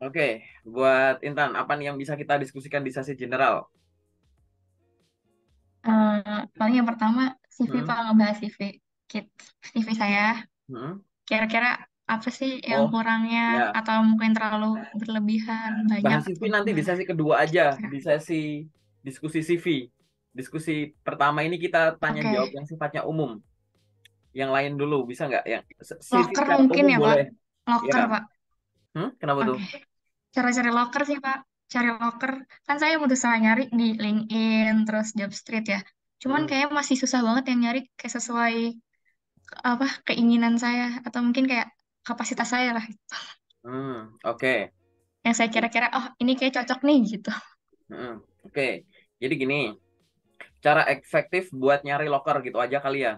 Oke, buat Intan, apa nih yang bisa kita diskusikan di sesi general? Paling yang pertama CV Hmm? Pak, ngebahas CV kit CV saya. Hmm? Kira-kira apa sih yang Oh, kurangnya ya. atau mungkin terlalu berlebihan banyak Bahas atau CV nanti di gimana? sesi kedua aja, Kira. di sesi diskusi CV. Diskusi pertama ini kita tanya jawab Oke, yang sifatnya umum. Yang lain dulu, bisa nggak? Yang CV loker secara mungkin umum ya Pak. boleh. Loker Ya. Pak. Kenapa tuh? Oke. Cara cari loker sih Pak. Cari loker kan saya berusaha nyari di LinkedIn terus Jobstreet ya. Cuman Hmm? kayaknya masih susah banget yang nyari kayak sesuai apa keinginan saya atau mungkin kayak kapasitas saya lah. Oke. Yang saya kira-kira oh ini kayak cocok nih gitu. Oke. Jadi gini, cara efektif buat nyari loker gitu aja kali ya.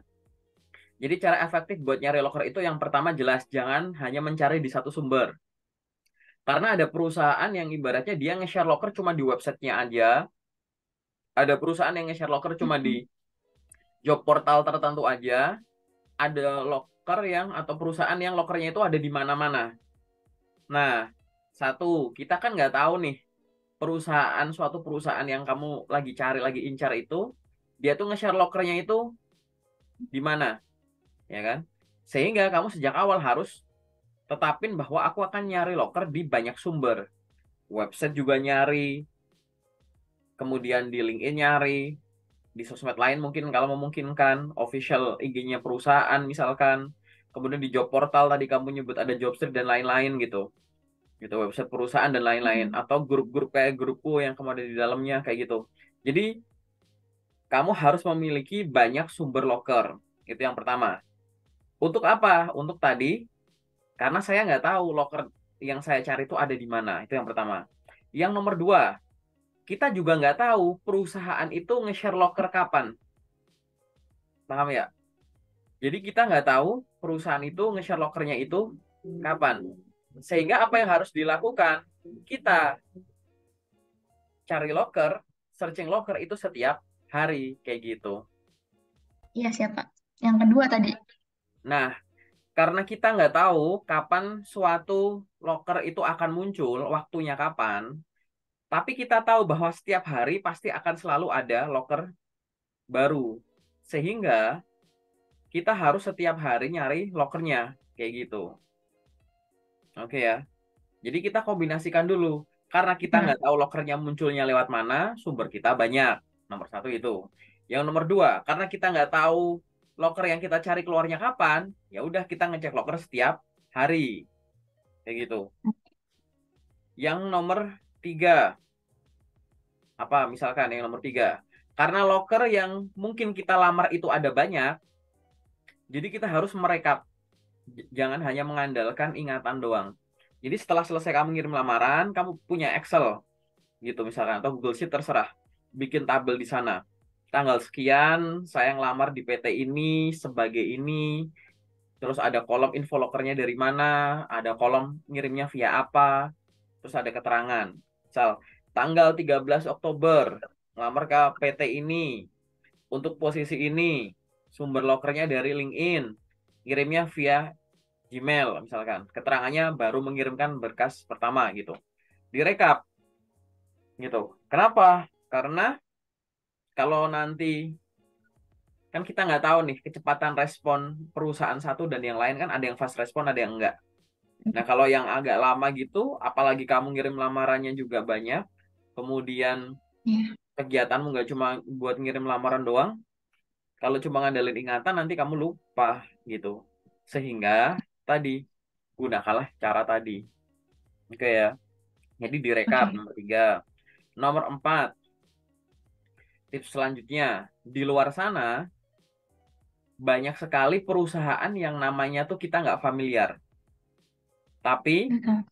Jadi cara efektif buat nyari loker itu yang pertama jelas jangan hanya mencari di satu sumber. Karena ada perusahaan yang ibaratnya dia nge-share loker cuma di websitenya aja. Ada perusahaan yang nge-share loker cuma di Mm-mm. job portal tertentu aja. Ada loker yang atau perusahaan yang lokernya itu ada di mana-mana. Nah, satu, kita kan nggak tahu nih suatu perusahaan yang kamu lagi cari, lagi incar itu, dia tuh nge-share lokernya itu di mana, ya kan? Sehingga kamu sejak awal harus tetapin bahwa aku akan nyari loker di banyak sumber. Website juga nyari, kemudian di LinkedIn nyari, di sosmed lain mungkin kalau memungkinkan, official IG-nya perusahaan misalkan, kemudian di job portal tadi kamu nyebut ada Jobstreet dan lain-lain gitu, gitu website perusahaan dan lain-lain, Mm-mm. atau grup-grup kayak grupku yang kamu ada di dalamnya kayak gitu. Jadi kamu harus memiliki banyak sumber loker, itu yang pertama. Untuk apa? Untuk tadi, karena saya nggak tahu loker yang saya cari itu ada di mana, itu yang pertama. Yang nomor dua, kita juga nggak tahu perusahaan itu nge-share loker kapan, paham ya? Jadi kita nggak tahu perusahaan itu nge-share lokernya itu kapan. Sehingga apa yang harus dilakukan? Kita cari loker, searching loker itu setiap hari kayak gitu. Iya siapa? Yang kedua tadi. Nah, karena kita nggak tahu kapan suatu loker itu akan muncul, waktunya kapan, tapi kita tahu bahwa setiap hari pasti akan selalu ada loker baru. Sehingga kita harus setiap hari nyari lokernya kayak gitu. Oke ya. Jadi kita kombinasikan dulu. Karena kita Nah, nggak tahu lokernya munculnya lewat mana, sumber kita banyak. Nomor satu itu. Yang nomor dua, karena kita nggak tahu loker yang kita cari keluarnya kapan, ya udah kita ngecek loker setiap hari. Kayak gitu. Yang nomor tiga, apa misalkan yang nomor tiga. Karena loker yang mungkin kita lamar itu ada banyak, jadi kita harus merekap. Jangan hanya mengandalkan ingatan doang. Jadi setelah selesai kamu ngirim lamaran, kamu punya Excel gitu misalkan atau Google Sheet terserah, bikin tabel di sana, tanggal sekian saya ngelamar di PT ini sebagai ini, terus ada kolom info lokernya dari mana, ada kolom ngirimnya via apa, terus ada keterangan misal tanggal 13 Oktober ngelamar ke PT ini untuk posisi ini, sumber lokernya dari LinkedIn, ngirimnya via Gmail misalkan, keterangannya baru mengirimkan berkas pertama gitu, direkap gitu. Kenapa? Karena kalau nanti kan kita nggak tahu nih kecepatan respon perusahaan satu dan yang lain, kan ada yang fast respon ada yang enggak. Nah kalau yang agak lama gitu, apalagi kamu ngirim lamarannya juga banyak, kemudian iya. kegiatanmu nggak cuma buat ngirim lamaran doang, kalau cuma ngandelin ingatan nanti kamu lupa gitu. Sehingga tadi gunakanlah cara tadi. Oke ya. Jadi direkap Oke. nomor tiga. Nomor empat, tips selanjutnya di luar sana banyak sekali perusahaan yang namanya tuh kita nggak familiar. Tapi Mm-mm.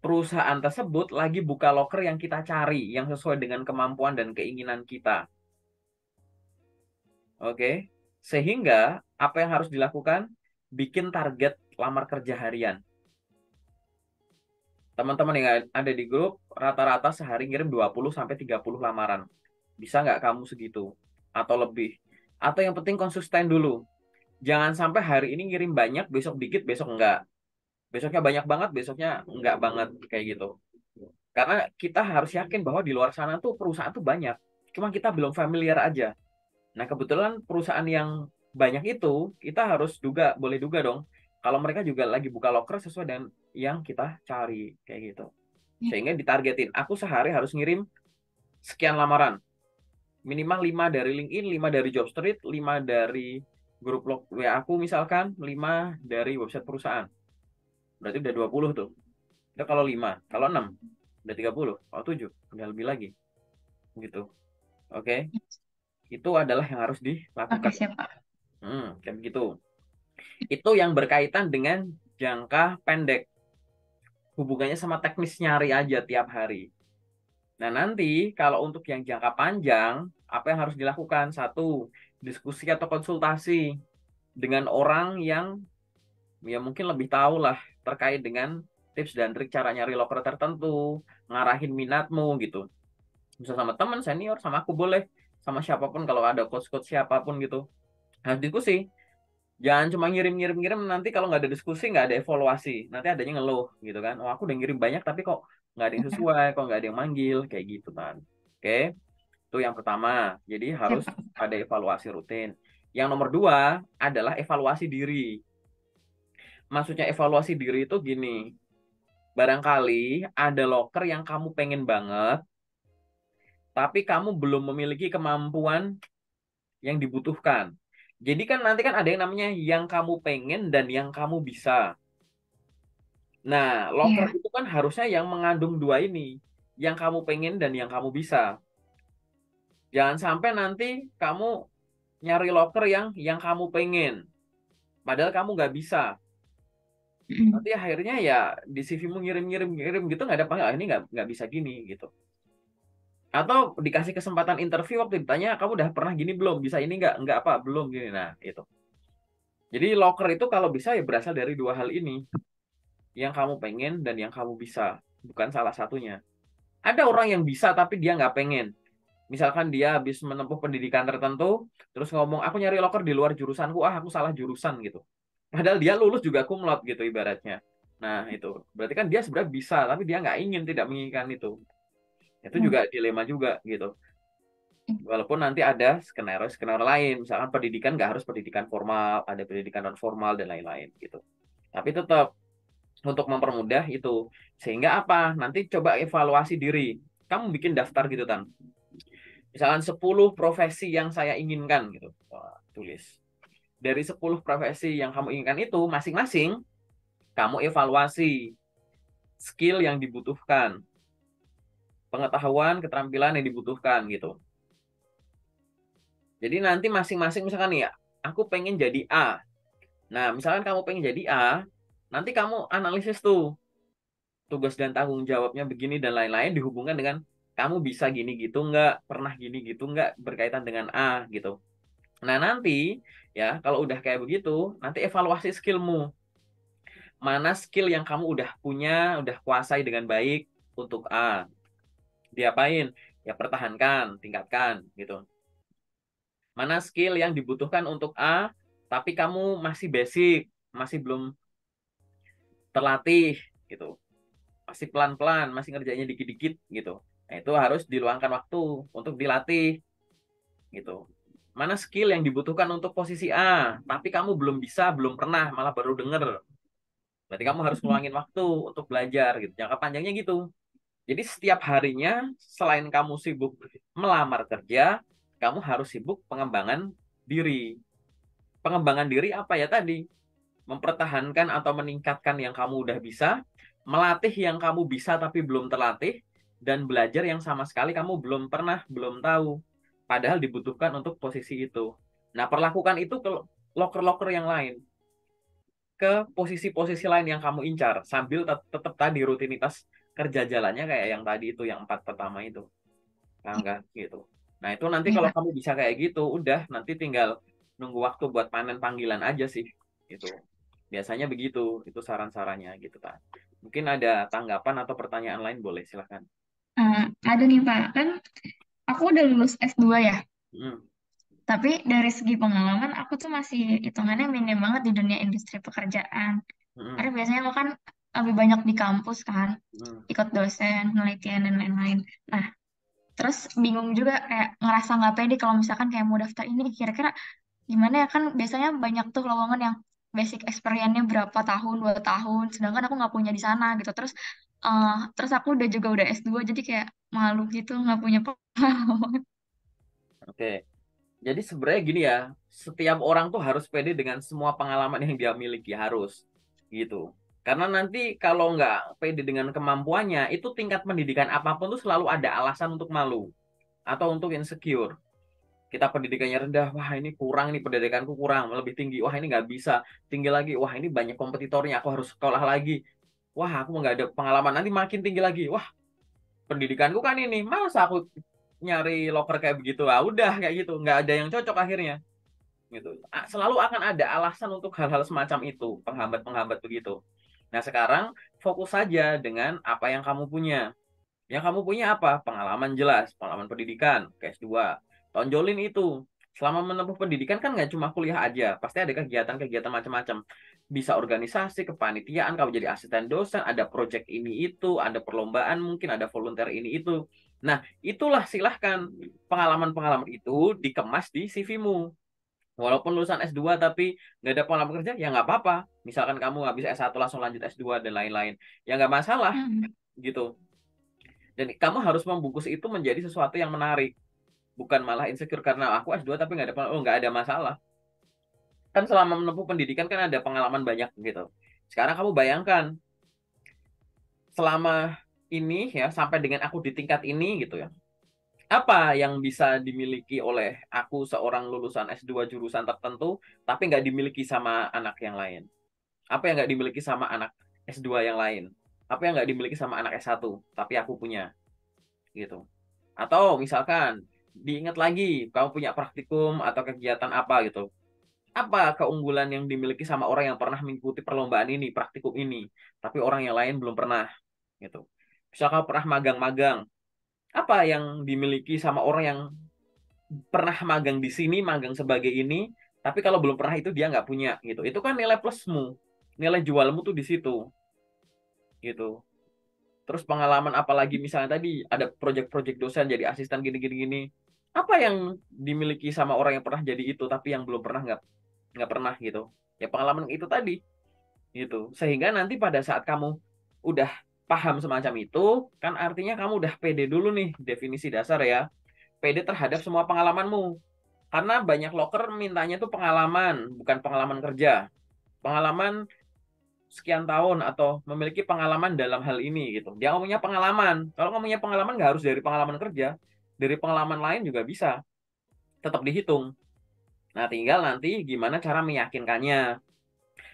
perusahaan tersebut lagi buka loker yang kita cari, yang sesuai dengan kemampuan dan keinginan kita. Oke? Sehingga apa yang harus dilakukan? Bikin target lamar kerja harian. Teman-teman yang ada di grup, rata-rata sehari ngirim 20 sampai 30 lamaran. Bisa nggak kamu segitu? Atau lebih? Atau yang penting konsisten dulu. Jangan sampai hari ini ngirim banyak, besok dikit, besok enggak. Besoknya banyak banget, besoknya enggak banget kayak gitu. Karena kita harus yakin bahwa di luar sana tuh perusahaan tuh banyak. Cuma kita belum familiar aja. Nah, kebetulan perusahaan yang banyak itu, kita harus boleh duga dong, kalau mereka juga lagi buka loker sesuai dengan yang kita cari, kayak gitu. Sehingga ditargetin, aku sehari harus ngirim sekian lamaran. Minimal 5 dari LinkedIn, 5 dari Jobstreet, 5 dari grup WA aku misalkan, 5 dari website perusahaan. Berarti udah 20 tuh. Itu kalau 5, kalau 6, udah 30, kalau 7, udah lebih lagi. Gitu. Oke, itu adalah yang harus Oke, dilakukan. siap, Pak. Kayak begitu. Itu yang berkaitan dengan jangka pendek. Hubungannya sama teknis nyari aja tiap hari. Nah, nanti kalau untuk yang jangka panjang, apa yang harus dilakukan? Satu, diskusi atau konsultasi dengan orang yang ya mungkin lebih tahu lah terkait dengan tips dan trik cara nyari loker tertentu, ngarahin minatmu gitu. Bisa sama teman senior, sama aku boleh, sama siapapun kalau ada coach-coach siapapun gitu. Harus diskusi. Jangan cuma ngirim-ngirim-ngirim, nanti kalau nggak ada diskusi, nggak ada evaluasi. Nanti adanya ngeluh gitu kan. Oh, aku udah ngirim banyak tapi kok nggak ada yang sesuai, kok nggak ada yang manggil, kayak gitu kan. Oke, itu yang pertama. Jadi Siap, harus Pak. ada evaluasi rutin. Yang nomor dua adalah evaluasi diri. Maksudnya evaluasi diri itu gini. Barangkali ada loker yang kamu pengen banget, tapi kamu belum memiliki kemampuan yang dibutuhkan. Jadi kan nanti kan ada yang namanya yang kamu pengen dan yang kamu bisa. Nah, loker Iya. itu kan harusnya yang mengandung dua ini, yang kamu pengen dan yang kamu bisa. Jangan sampai nanti kamu nyari loker yang kamu pengen, padahal kamu nggak bisa. Mm. Nanti akhirnya ya di CV-mu ngirim-ngirim-ngirim gitu nggak ada nggak ini nggak bisa gini gitu. Atau dikasih kesempatan interview waktu ditanya kamu udah pernah gini belum, bisa ini nggak apa belum gini. Nah itu. Jadi loker itu kalau bisa ya berasal dari dua hal ini, yang kamu pengen dan yang kamu bisa, bukan salah satunya. Ada orang yang bisa tapi dia nggak pengen. Misalkan dia habis menempuh pendidikan tertentu, terus ngomong, aku nyari loker di luar jurusanku, aku salah jurusan gitu. Padahal dia lulus juga kumlot gitu ibaratnya. Nah itu, berarti kan dia sebenarnya bisa, tapi dia nggak ingin, tidak menginginkan itu. Itu Mm. juga dilema juga gitu. Walaupun nanti ada skenario-skenario lain, misalkan pendidikan nggak harus pendidikan formal, ada pendidikan non formal dan lain-lain gitu. Tapi tetap untuk mempermudah itu. Sehingga apa? Nanti coba evaluasi diri. Kamu bikin daftar gitu, Tan. Misalkan 10 profesi yang saya inginkan gitu. Wah, tulis. Dari 10 profesi yang kamu inginkan itu, masing-masing kamu evaluasi skill yang dibutuhkan, pengetahuan, keterampilan yang dibutuhkan gitu. Jadi nanti masing-masing misalkan nih ya, aku pengen jadi A. Nah, misalkan kamu pengen jadi A, nanti kamu analisis tuh tugas dan tanggung jawabnya begini dan lain-lain dihubungkan dengan kamu bisa gini gitu nggak, pernah gini gitu nggak berkaitan dengan A gitu. Nah, nanti ya kalau udah kayak begitu, nanti evaluasi skillmu. Mana skill yang kamu udah punya, udah kuasai dengan baik untuk A. Diapain? Ya pertahankan, tingkatkan gitu. Mana skill yang dibutuhkan untuk A, tapi kamu masih basic, masih belum terlatih gitu. Masih pelan-pelan, masih ngerjainnya dikit-dikit gitu. Nah, itu harus diluangkan waktu untuk dilatih gitu. Mana skill yang dibutuhkan untuk posisi A, tapi kamu belum bisa, belum pernah, malah baru denger. Berarti kamu harus ngeluangin waktu untuk belajar gitu. Jangka panjangnya gitu. Jadi setiap harinya selain kamu sibuk melamar kerja, kamu harus sibuk pengembangan diri. Pengembangan diri apa ya tadi? Mempertahankan atau meningkatkan yang kamu udah bisa, melatih yang kamu bisa tapi belum terlatih, dan belajar yang sama sekali kamu belum pernah, belum tahu. Padahal dibutuhkan untuk posisi itu. Nah, perlakukan itu ke loker-loker yang lain, ke posisi-posisi lain yang kamu incar, sambil tetap tadi rutinitas kerja jalannya kayak yang tadi itu, yang 4 pertama itu. Paham kan? Gitu. Nah, itu nanti Iya, kalau Pak. kamu bisa kayak gitu, udah nanti tinggal nunggu waktu buat panen panggilan aja sih. Gitu. Biasanya begitu, itu saran-sarannya gitu kan. Mungkin ada tanggapan atau pertanyaan lain boleh silahkan. Eh, ada nih, Pak. Kan aku udah lulus S2 ya. Hmm, Tapi dari segi pengalaman, aku tuh masih hitungannya minim banget di dunia industri pekerjaan. hmm, Karena biasanya aku kan lebih banyak di kampus kan, Hmm. ikut dosen, penelitian dan lain-lain. Nah, terus bingung juga kayak ngerasa nggak pede kalau misalkan kayak mau daftar ini kira-kira gimana ya, kan biasanya banyak tuh lowongan yang basic experience-nya berapa tahun, 2 tahun, sedangkan aku nggak punya di sana gitu. Terus aku udah S2 jadi kayak malu gitu nggak punya pengalaman. Oke. Jadi sebenarnya gini ya, setiap orang tuh harus pede dengan semua pengalaman yang dia miliki, harus gitu. Karena nanti kalau nggak pede dengan kemampuannya, itu tingkat pendidikan apapun tuh selalu ada alasan untuk malu atau untuk insecure. Kita pendidikannya rendah, wah ini kurang nih, pendidikanku kurang, lebih tinggi, wah ini nggak bisa, tinggi lagi, wah ini banyak kompetitornya, aku harus sekolah lagi, wah aku nggak ada pengalaman, nanti makin tinggi lagi, wah pendidikanku kan ini, masa aku nyari loker kayak begitu, ah udah kayak gitu, nggak ada yang cocok akhirnya gitu. Selalu akan ada alasan untuk hal-hal semacam itu, penghambat-penghambat begitu. Nah, sekarang fokus saja dengan apa yang kamu punya. Yang kamu punya apa? Pengalaman jelas, pengalaman pendidikan, KS2. Tonjolin itu. Selama menempuh pendidikan kan nggak cuma kuliah aja, pasti ada kegiatan-kegiatan macam-macam. Bisa organisasi, kepanitiaan, kamu jadi asisten dosen, ada project ini itu, ada perlombaan mungkin, ada volunteer ini itu. Nah, itulah silahkan pengalaman-pengalaman itu dikemas di CV-mu. Walaupun lulusan S2 tapi nggak ada pengalaman kerja, ya nggak apa-apa. Misalkan kamu nggak bisa S1 langsung lanjut S2 dan lain-lain. Ya nggak masalah Hmm. gitu. Dan kamu harus membungkus itu menjadi sesuatu yang menarik. Bukan malah insecure karena aku S2 tapi nggak ada pengalaman. Oh, nggak ada masalah. Kan selama menempuh pendidikan kan ada pengalaman banyak gitu. Sekarang kamu bayangkan, selama ini ya, sampai dengan aku di tingkat ini gitu ya. Apa yang bisa dimiliki oleh aku seorang lulusan S2 jurusan tertentu, tapi nggak dimiliki sama anak yang lain? Apa yang nggak dimiliki sama anak S2 yang lain? Apa yang nggak dimiliki sama anak S1, tapi aku punya gitu. Atau misalkan diingat lagi kamu punya praktikum atau kegiatan apa gitu. Apa keunggulan yang dimiliki sama orang yang pernah mengikuti perlombaan ini, praktikum ini, tapi orang yang lain belum pernah gitu. Misal kamu pernah magang-magang, apa yang dimiliki sama orang yang pernah magang di sini, magang sebagai ini, tapi kalau belum pernah itu dia nggak punya gitu. Itu kan nilai plusmu, nilai jualmu tuh di situ gitu. Terus pengalaman apalagi misalnya tadi ada project-project dosen jadi asisten gini-gini gini. Apa yang dimiliki sama orang yang pernah jadi itu tapi yang belum pernah nggak pernah gitu. Ya pengalaman itu tadi gitu. Sehingga nanti pada saat kamu udah paham semacam itu, kan artinya kamu udah pede dulu nih, definisi dasar ya. Pede terhadap semua pengalamanmu. Karena banyak loker mintanya tuh pengalaman, bukan pengalaman kerja. Pengalaman sekian tahun atau memiliki pengalaman dalam hal ini gitu. Dia ngomongnya pengalaman. Kalau ngomongnya pengalaman nggak harus dari pengalaman kerja, dari pengalaman lain juga bisa, tetap dihitung. Nah, tinggal nanti gimana cara meyakinkannya.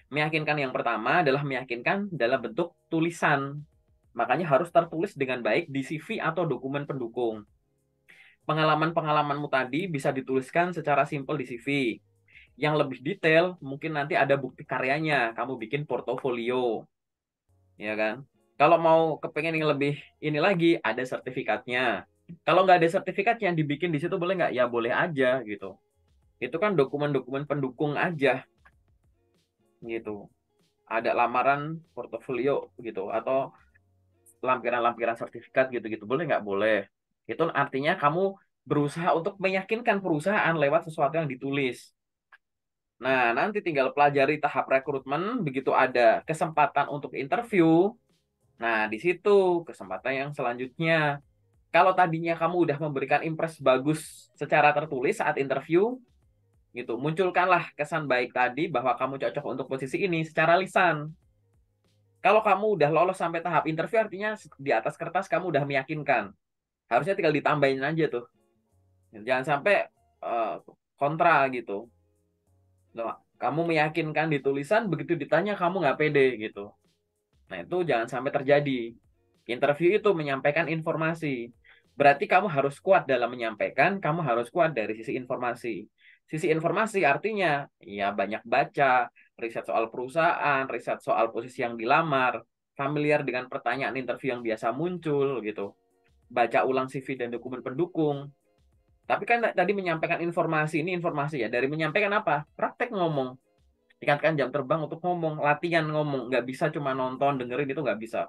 Meyakinkan yang pertama adalah meyakinkan dalam bentuk tulisan. Makanya harus tertulis dengan baik di CV atau dokumen pendukung. Pengalaman-pengalamanmu tadi bisa dituliskan secara simpel di CV. Yang lebih detail, mungkin nanti ada bukti karyanya. Kamu bikin portofolio, ya kan? Kalau mau kepengen yang lebih ini lagi, ada sertifikatnya. Kalau nggak ada sertifikatnya, dibikin di situ boleh nggak? Ya boleh aja gitu. Itu kan dokumen-dokumen pendukung aja gitu. Ada lamaran portofolio gitu atau lampiran-lampiran sertifikat gitu-gitu. Boleh nggak? Boleh. Itu artinya kamu berusaha untuk meyakinkan perusahaan lewat sesuatu yang ditulis. Nah, nanti tinggal pelajari tahap rekrutmen, begitu ada kesempatan untuk interview. Nah, di situ kesempatan yang selanjutnya. Kalau tadinya kamu udah memberikan impresi bagus secara tertulis saat interview, gitu, munculkanlah kesan baik tadi bahwa kamu cocok untuk posisi ini secara lisan. Kalau kamu udah lolos sampai tahap interview, artinya di atas kertas kamu udah meyakinkan. Harusnya tinggal ditambahin aja tuh. Jangan sampai eh, kontra gitu. Loh, kamu meyakinkan di tulisan, begitu ditanya kamu nggak pede gitu. Nah, itu jangan sampai terjadi. Interview itu menyampaikan informasi. Berarti kamu harus kuat dalam menyampaikan, kamu harus kuat dari sisi informasi. Sisi informasi artinya, ya banyak baca, riset soal perusahaan, riset soal posisi yang dilamar, familiar dengan pertanyaan interview yang biasa muncul gitu. Baca ulang CV dan dokumen pendukung. Tapi kan tadi menyampaikan informasi, ini informasi ya. Dari menyampaikan apa? Praktek ngomong. Tingkatkan jam terbang untuk ngomong, latihan ngomong. Nggak bisa cuma nonton, dengerin itu nggak bisa.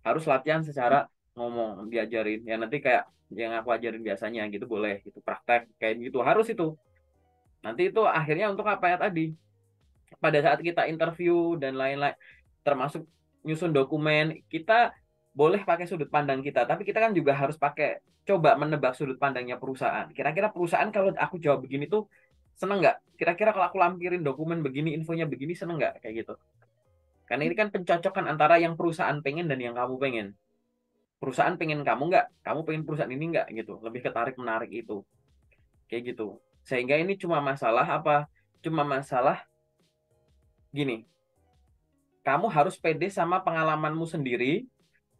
Harus latihan secara ngomong, diajarin. Ya nanti kayak yang aku ajarin biasanya gitu boleh, itu praktek kayak gitu harus itu. Nanti itu akhirnya untuk apa ya tadi? Pada saat kita interview dan lain-lain, termasuk nyusun dokumen, kita boleh pakai sudut pandang kita, tapi kita kan juga harus pakai coba menebak sudut pandangnya perusahaan. Kira-kira perusahaan kalau aku jawab begini tuh seneng nggak? Kira-kira kalau aku lampirin dokumen begini, infonya begini, seneng nggak? Kayak gitu. Karena ini kan pencocokan antara yang perusahaan pengen dan yang kamu pengen. Perusahaan pengen kamu nggak? Kamu pengen perusahaan ini nggak? Gitu. Lebih ketarik menarik itu. Kayak gitu. Sehingga ini cuma masalah apa? Cuma masalah gini. Kamu harus pede sama pengalamanmu sendiri.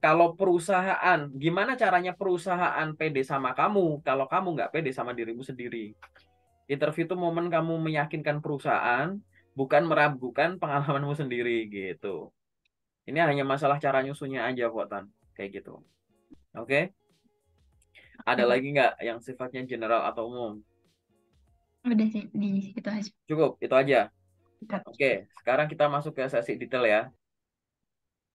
Kalau perusahaan, gimana caranya perusahaan pede sama kamu? Kalau kamu nggak pede sama dirimu sendiri. Interview itu momen kamu meyakinkan perusahaan, bukan meragukan pengalamanmu sendiri gitu. Ini hanya masalah cara nyusunnya aja kok, Tan. Kayak gitu. Oke? Ada Ya, Kak. lagi nggak yang sifatnya general atau umum? Udah sih di situ aja. Cukup, itu aja. Kak. Oke, sekarang kita masuk ke sesi detail ya.